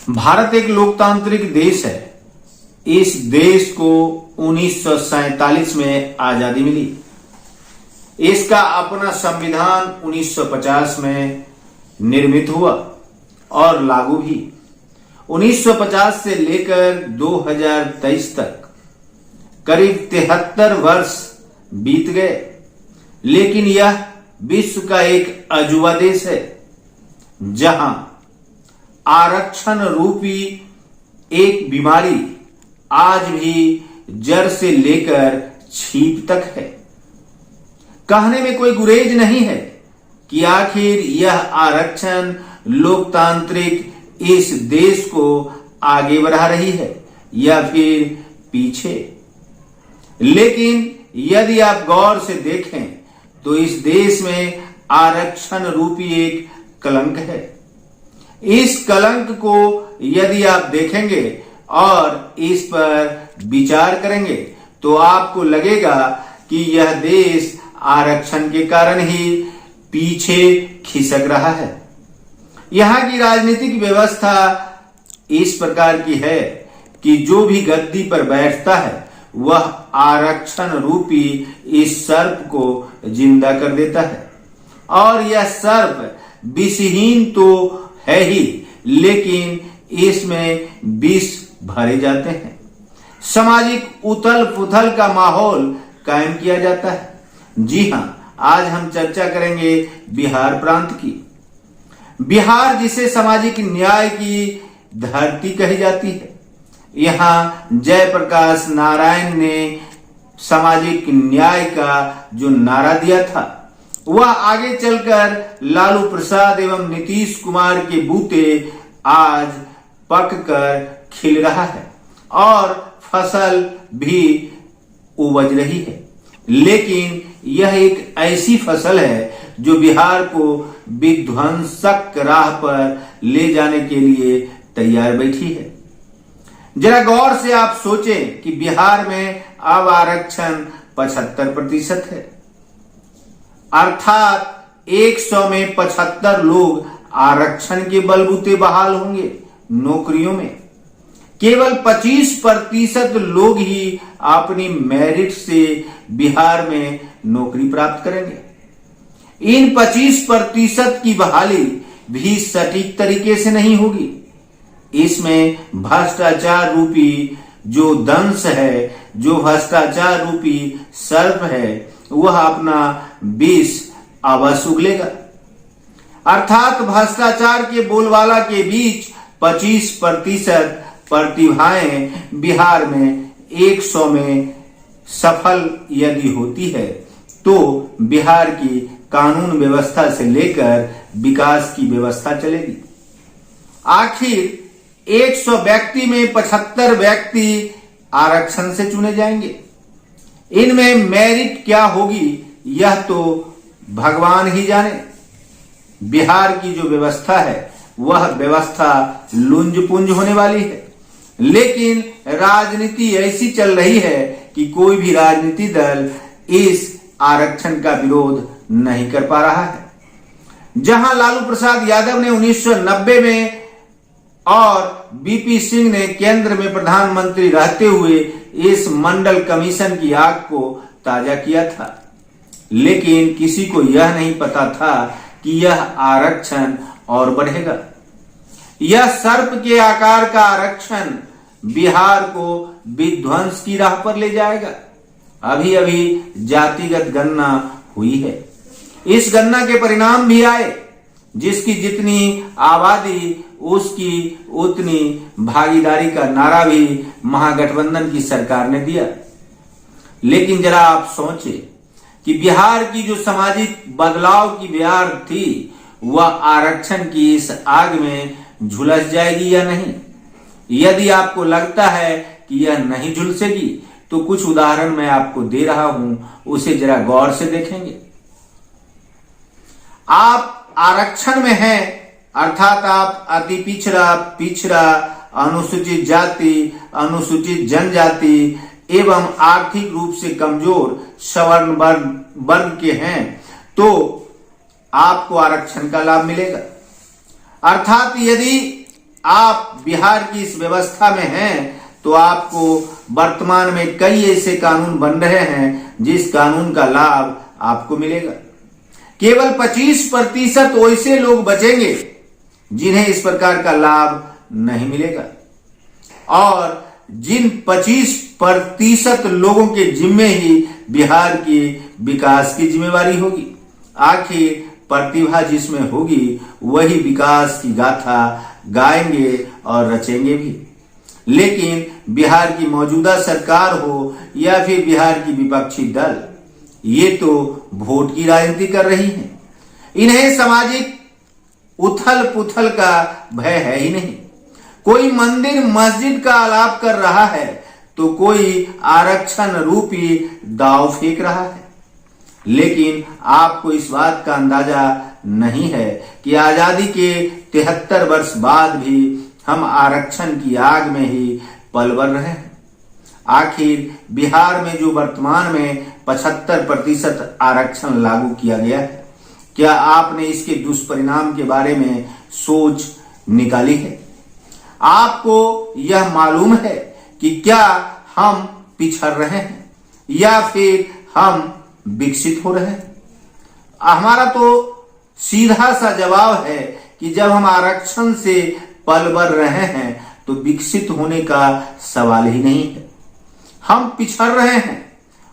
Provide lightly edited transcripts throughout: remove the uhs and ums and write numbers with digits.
भारत एक लोकतांत्रिक देश है। इस देश को 1947 में आजादी मिली। इसका अपना संविधान 1950 में निर्मित हुआ और लागू भी। 1950 से लेकर 2023 तक करीब 73 वर्ष बीत गए, लेकिन यह विश्व का एक अजूबा देश है जहां आरक्षण रूपी एक बीमारी आज भी जड़ से लेकर छींक तक है। कहने में कोई गुरेज नहीं है कि आखिर यह आरक्षण लोकतांत्रिक इस देश को आगे बढ़ा रही है या फिर पीछे। लेकिन यदि आप गौर से देखें तो इस देश में आरक्षण रूपी एक कलंक है। इस कलंक को यदि आप देखेंगे और इस पर विचार करेंगे तो आपको लगेगा कि यह देश आरक्षण के कारण ही पीछे खिसक रहा है। यहां की राजनीतिक व्यवस्था इस प्रकार की है कि जो भी गद्दी पर बैठता है वह आरक्षण रूपी इस सर्प को जिंदा कर देता है। और यह सर्प विषहीन तो है ही, लेकिन इसमें विष भरे जाते हैं। सामाजिक उथल पुथल का माहौल कायम किया जाता है। जी हां, आज हम चर्चा करेंगे बिहार प्रांत की। बिहार जिसे सामाजिक न्याय की धरती कही जाती है। यहां जयप्रकाश नारायण ने सामाजिक न्याय का जो नारा दिया था वह आगे चलकर लालू प्रसाद एवं नीतीश कुमार के बूते आज पककर खिल रहा है और फसल भी उपज रही है। लेकिन यह एक ऐसी फसल है जो बिहार को विध्वंसक राह पर ले जाने के लिए तैयार बैठी है। जरा गौर से आप सोचें कि बिहार में अब आरक्षण 75% है, अर्थात 100 में 75 लोग आरक्षण के बलबूते बहाल होंगे नौकरियों में। केवल 25% लोग ही अपनी मेरिट से बिहार में नौकरी प्राप्त करेंगे। इन 25% की बहाली भी सटीक तरीके से नहीं होगी। इसमें भ्रष्टाचार रूपी जो दंश है, जो भ्रष्टाचार रूपी सर्प है, वह अपना विष अवश्य उगलेगा। अर्थात भ्रष्टाचार के बोलबाला के बीच 25% प्रतिभाएं बिहार में 100 में सफल यदि होती है तो बिहार की कानून व्यवस्था से लेकर विकास की व्यवस्था चलेगी। आखिर 100 व्यक्ति में 75 व्यक्ति आरक्षण से चुने जाएंगे। इनमें मेरिट क्या होगी यह तो भगवान ही जाने। बिहार की जो व्यवस्था है वह व्यवस्था लुंज पुंज होने वाली है। लेकिन राजनीति ऐसी चल रही है कि कोई भी राजनीति दल इस आरक्षण का विरोध नहीं कर पा रहा है। जहां लालू प्रसाद यादव ने 1990 में और बीपी सिंह ने केंद्र में प्रधानमंत्री रहते हुए इस मंडल कमीशन की आग को ताजा किया था, लेकिन किसी को यह नहीं पता था कि यह आरक्षण और बढ़ेगा। यह सर्प के आकार का आरक्षण बिहार को विध्वंस की राह पर ले जाएगा। अभी अभी जातिगत गणना हुई है। इस गणना के परिणाम भी आए। जिसकी जितनी आबादी उसकी उतनी भागीदारी का नारा भी महागठबंधन की सरकार ने दिया। लेकिन जरा आप सोचें कि बिहार की जो सामाजिक बदलाव की बयार थी वह आरक्षण की इस आग में झुलस जाएगी या नहीं। यदि आपको लगता है कि यह नहीं झुलसेगी तो कुछ उदाहरण मैं आपको दे रहा हूं, उसे जरा गौर से देखेंगे। आप आरक्षण में हैं, अर्थात आप अति पिछड़ा, अनुसूचित जाति, अनुसूचित जनजाति एवं आर्थिक रूप से कमजोर सवर्ण वर्ग के हैं तो आपको आरक्षण का लाभ मिलेगा। अर्थात यदि आप बिहार की इस व्यवस्था में हैं तो आपको वर्तमान में कई ऐसे कानून बन रहे हैं जिस कानून का लाभ आपको मिलेगा। केवल 25% वैसे लोग बचेंगे जिन्हें इस प्रकार का लाभ नहीं मिलेगा, और जिन 25% लोगों के जिम्मे ही बिहार की विकास की जिम्मेवारी होगी। आखिर प्रतिभा जिसमें होगी वही विकास की गाथा गाएंगे और रचेंगे भी। लेकिन बिहार की मौजूदा सरकार हो या फिर बिहार की विपक्षी दल, ये तो वोट की राजनीति कर रही है। इन्हें सामाजिक उथल पुथल का भय है ही नहीं। कोई मंदिर मस्जिद का आलाप कर रहा है तो कोई आरक्षण रूपी दांव फेंक रहा है। लेकिन आपको इस बात का अंदाजा नहीं है कि आजादी के 73 वर्ष बाद भी हम आरक्षण की आग में ही पलवर रहे हैं। आखिर बिहार में जो वर्तमान में 75% आरक्षण लागू किया गया है, क्या आपने इसके दुष्परिणाम के बारे में सोच निकाली है? आपको यह मालूम है कि क्या हम पिछड़ रहे हैं या फिर हम विकसित हो रहे हैं? हमारा तो सीधा सा जवाब है कि जब हम आरक्षण से पलवर रहे हैं तो विकसित होने का सवाल ही नहीं है। हम पिछड़ रहे हैं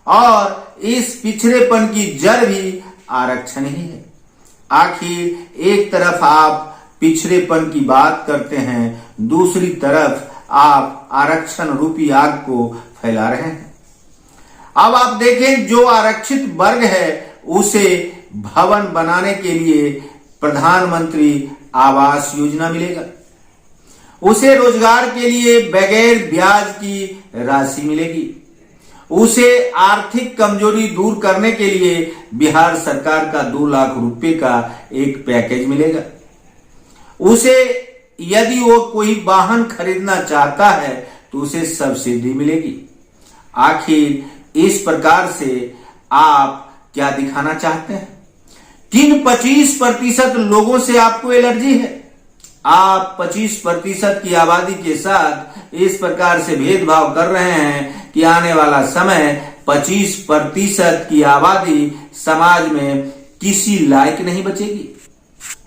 और इस पिछड़ेपन की जड़ भी आरक्षण ही है। आखिर एक तरफ आप पिछड़ेपन की बात करते हैं, दूसरी तरफ आप आरक्षण रूपी आग को फैला रहे हैं। अब आप देखें, जो आरक्षित वर्ग है उसे भवन बनाने के लिए प्रधानमंत्री आवास योजना मिलेगा, उसे रोजगार के लिए बगैर ब्याज की राशि मिलेगी, उसे आर्थिक कमजोरी दूर करने के लिए बिहार सरकार का 2 लाख रुपए का एक पैकेज मिलेगा, उसे यदि वो कोई वाहन खरीदना चाहता है तो उसे सब्सिडी मिलेगी। आखिर इस प्रकार से आप क्या दिखाना चाहते हैं? किन 25% लोगों से आपको एलर्जी है? आप 25% की आबादी के साथ इस प्रकार से भेदभाव कर रहे हैं कि आने वाला समय 25% की आबादी समाज में किसी लायक नहीं बचेगी।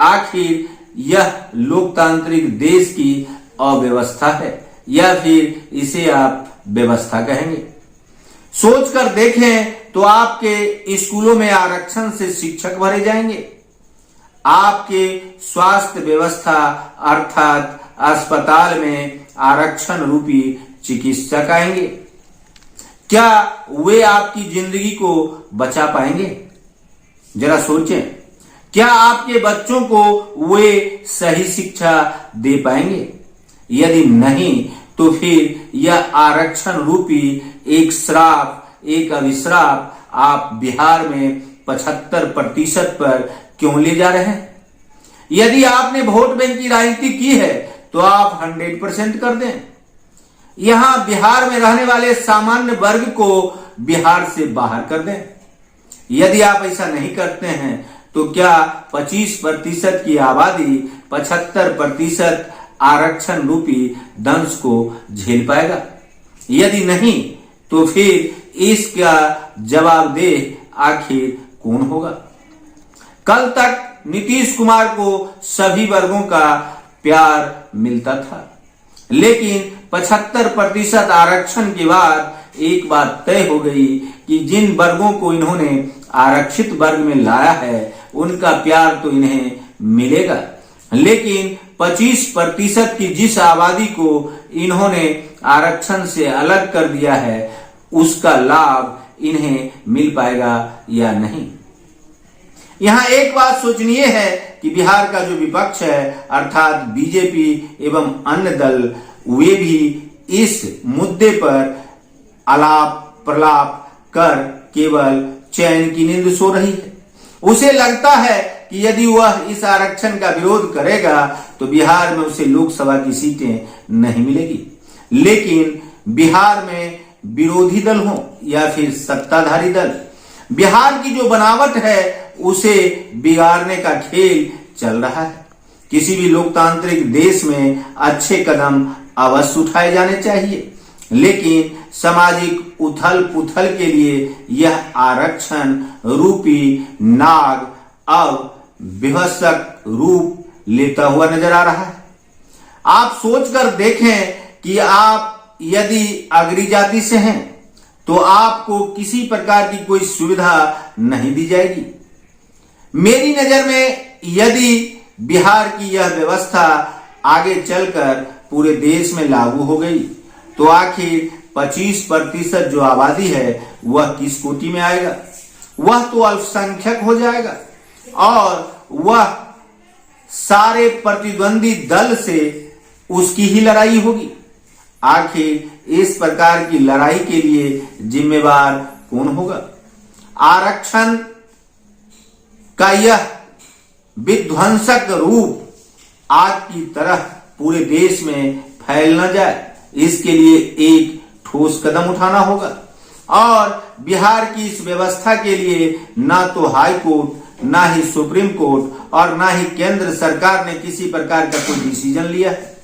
आखिर यह लोकतांत्रिक देश की अव्यवस्था है या फिर इसे आप व्यवस्था कहेंगे? सोचकर देखें तो आपके स्कूलों में आरक्षण से शिक्षक भरे जाएंगे, आपके स्वास्थ्य व्यवस्था अर्थात अस्पताल में आरक्षण रूपी चिकित्सक आएंगे। क्या वे आपकी जिंदगी को बचा पाएंगे? जरा सोचें, क्या आपके बच्चों को वे सही शिक्षा दे पाएंगे? यदि नहीं तो फिर यह आरक्षण रूपी एक श्राप, एक अभिश्राप आप बिहार में 75% पर क्यों ले जा रहे हैं? यदि आपने वोट बैंक की राजनीति की है तो आप 100% कर दें। यहां बिहार में रहने वाले सामान्य वर्ग को बिहार से बाहर कर दें। यदि आप ऐसा नहीं करते हैं तो क्या 25% की आबादी 75% आरक्षण रूपी दंश को झेल पाएगा? यदि नहीं तो फिर इसका जवाबदेह आखिर कौन होगा? कल तक नीतीश कुमार को सभी वर्गों का प्यार मिलता था, लेकिन 75% आरक्षण के बाद एक बात तय हो गई कि जिन वर्गों को इन्होंने आरक्षित वर्ग में लाया है उनका प्यार तो इन्हें मिलेगा, लेकिन 25% की जिस आबादी को इन्होंने आरक्षण से अलग कर दिया है उसका लाभ इन्हें मिल पाएगा या नहीं। यहां एक बात सोचनीय है कि बिहार का जो विपक्ष है अर्थात बीजेपी एवं अन्य दल, वे भी इस मुद्दे पर आलाप प्रलाप कर केवल चैन की नींद सो रही है। उसे लगता है कि यदि वह इस आरक्षण का विरोध करेगा तो बिहार में उसे लोकसभा की सीटें नहीं मिलेगी, लेकिन बिहार में विरोधी दल हो या फिर सत्ताधारी दल, बिहार की जो बनावट है उसे बिगाड़ने का खेल चल रहा है। किसी भी लोकतांत्रिक देश में अच्छे कदम अवश्य उठाए जाने चाहिए, लेकिन सामाजिक उथल पुथल के लिए यह आरक्षण रूपी नाग अब विभत्सक रूप लेता हुआ नजर आ रहा है। आप सोचकर देखें कि आप यदि अग्री जाति से हैं तो आपको किसी प्रकार की कोई सुविधा नहीं दी जाएगी। मेरी नजर में यदि बिहार की यह व्यवस्था आगे चलकर पूरे देश में लागू हो गई तो आखिर 25% जो आबादी है वह किस कोटि में आएगा? वह तो अल्पसंख्यक हो जाएगा और वह सारे प्रतिद्वंदी दल से उसकी ही लड़ाई होगी। आखिर इस प्रकार की लड़ाई के लिए जिम्मेवार कौन होगा? आरक्षण का यह विध्वंसक रूप आग की तरह पूरे देश में फैल न जाए, इसके लिए एक ठोस कदम उठाना होगा। और बिहार की इस व्यवस्था के लिए ना तो हाई कोर्ट, ना ही सुप्रीम कोर्ट और ना ही केंद्र सरकार ने किसी प्रकार का कोई डिसीजन लिया है।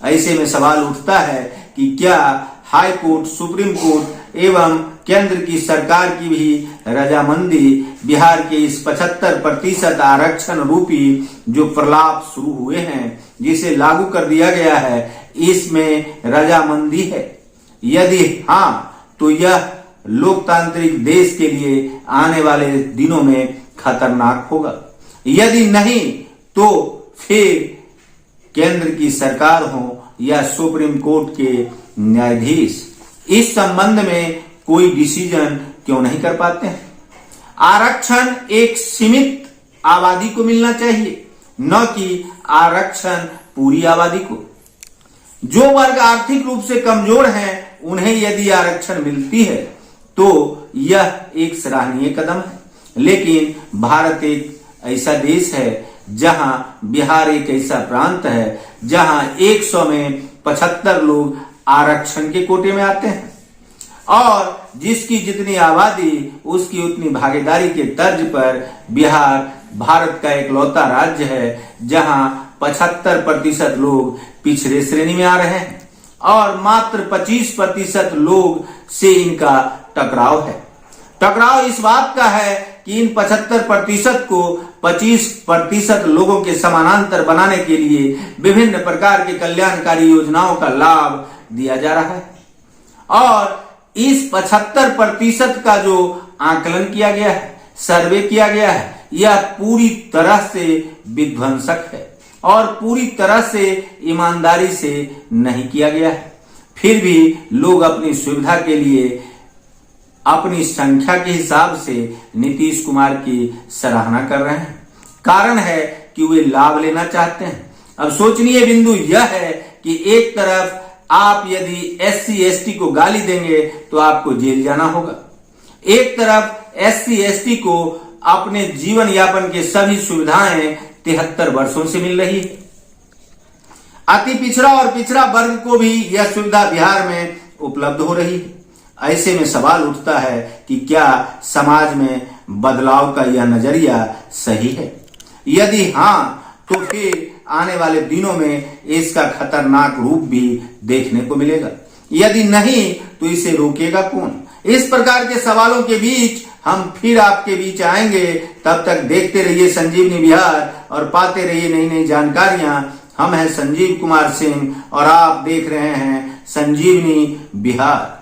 ऐसे में सवाल उठता है कि क्या हाई कोर्ट, सुप्रीम कोर्ट एवं केंद्र की सरकार की भी रजामंदी बिहार के इस 75% आरक्षण रूपी जो प्रलाप शुरू हुए हैं, जिसे लागू कर दिया गया है, इसमें रजामंदी है? यदि हाँ तो यह लोकतांत्रिक देश के लिए आने वाले दिनों में खतरनाक होगा। यदि नहीं तो फिर केंद्र की सरकार हो या सुप्रीम कोर्ट के न्यायाधीश इस संबंध में कोई डिसीजन क्यों नहीं कर पाते हैं? आरक्षण एक सीमित आबादी को मिलना चाहिए, न कि आरक्षण पूरी आबादी को। जो वर्ग आर्थिक रूप से कमजोर हैं उन्हें यदि आरक्षण मिलती है तो यह एक सराहनीय कदम है, लेकिन भारत एक ऐसा देश है जहां बिहार एक ऐसा प्रांत है जहां 100 में 75 लोग आरक्षण के कोटे में आते हैं और जिसकी जितनी आबादी उसकी उतनी भागीदारी के तर्ज पर बिहार भारत का इकलौता राज्य है जहां 75% लोग पिछड़े श्रेणी में आ रहे हैं और मात्र 25% लोग से इनका टकराव है। टकराव इस बात का है कि इन 75% को 25% लोगों के समानांतर बनाने के लिए विभिन्न प्रकार के कल्याणकारी योजनाओं का लाभ दिया जा रहा है और इस 75% का जो आकलन किया गया है, सर्वे किया गया है, यह पूरी तरह से विध्वंसक है और पूरी तरह से ईमानदारी से नहीं किया गया है। फिर भी लोग अपनी सुविधा के लिए अपनी संख्या के हिसाब से नीतीश कुमार की सराहना कर रहे हैं। कारण है कि वे लाभ लेना चाहते हैं। अब सोचनीय बिंदु यह है कि एक तरफ आप यदि SC ST को गाली देंगे तो आपको जेल जाना होगा, एक तरफ SC ST को अपने जीवन यापन के सभी सुविधाएं 73 वर्षों से मिल रही है। अति पिछड़ा और पिछड़ा वर्ग को भी यह सुविधा बिहार में उपलब्ध हो रही है। ऐसे में सवाल उठता है कि क्या समाज में बदलाव का यह नजरिया सही है? यदि हाँ तो फिर आने वाले दिनों में इसका खतरनाक रूप भी देखने को मिलेगा। यदि नहीं तो इसे रोकेगा कौन? इस प्रकार के सवालों के बीच हम फिर आपके बीच आएंगे। तब तक देखते रहिए संजीवनी बिहार और पाते रहिए नई नई जानकारियां। हम हैं संजीव कुमार सिंह और आप देख रहे हैं संजीवनी बिहार।